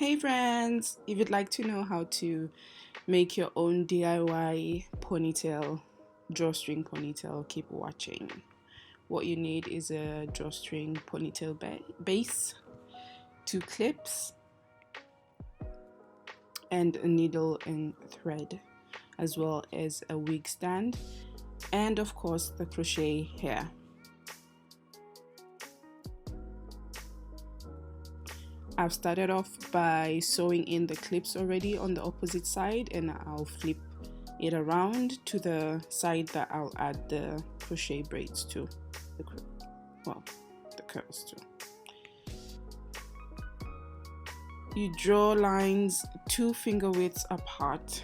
Hey friends, if you'd like to know how to make your own DIY ponytail, drawstring ponytail, keep watching. What you need is a drawstring ponytail base, 2 clips, and a needle and thread, as well as a wig stand, and of course the crochet hair. I've started off by sewing in the clips already on the opposite side, and I'll flip it around to the side that I'll add the crochet braids to, the curls to. You draw lines 2 finger widths apart.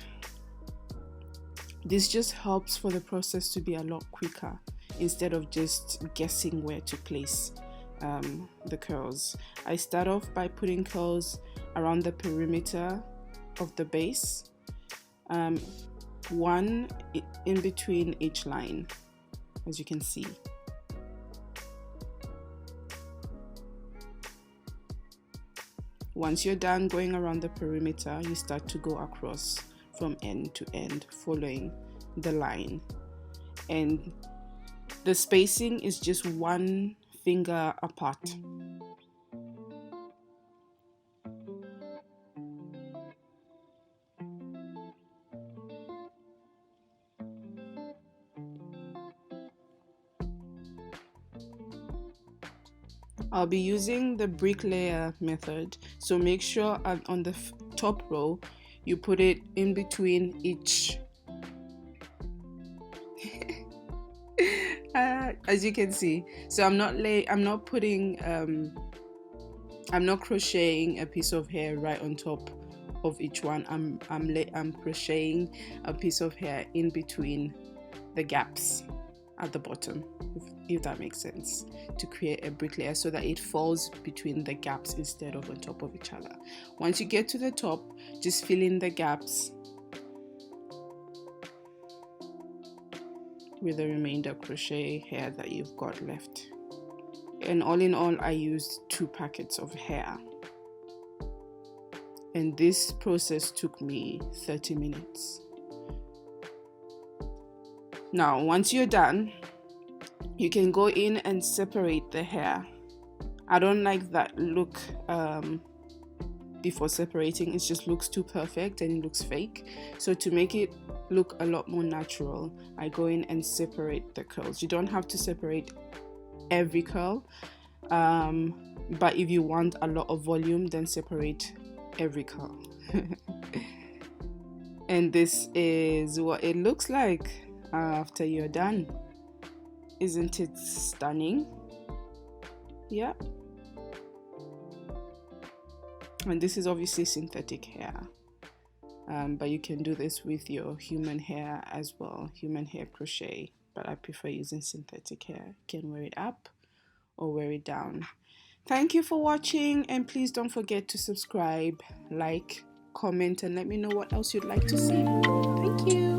This just helps for the process to be a lot quicker instead of just guessing where to place the curls. I start off by putting curls around the perimeter of the base, 1 in between each line, as you can see. Once you're done going around the perimeter, you start to go across from end to end, following the line, and the spacing is just 1 finger apart. I'll be using the bricklayer method, so make sure on the top row you put it in between each as you can see. So I'm not crocheting a piece of hair right on top of each one. I'm crocheting a piece of hair in between the gaps at the bottom, if that makes sense, to create a bricklayer so that it falls between the gaps instead of on top of each other. Once you get to the top, just fill in the gaps with the remainder crochet hair that you've got left. And all in all, I used 2 packets of hair, and this process took me 30 minutes. Now once you're done, you can go in and separate the hair. I don't like that look before separating. It just looks too perfect and it looks fake. So to make it look a lot more natural, I go in and separate the curls. You don't have to separate every curl, but if you want a lot of volume, then separate every curl. And this is what it looks like after you're done. Isn't it stunning? Yeah. And this is obviously synthetic hair, but you can do this with your human hair as well, human hair crochet, but I prefer using synthetic hair. You can wear it up or wear it down. Thank you for watching, and please don't forget to subscribe, like, comment, and let me know what else you'd like to see. Thank you.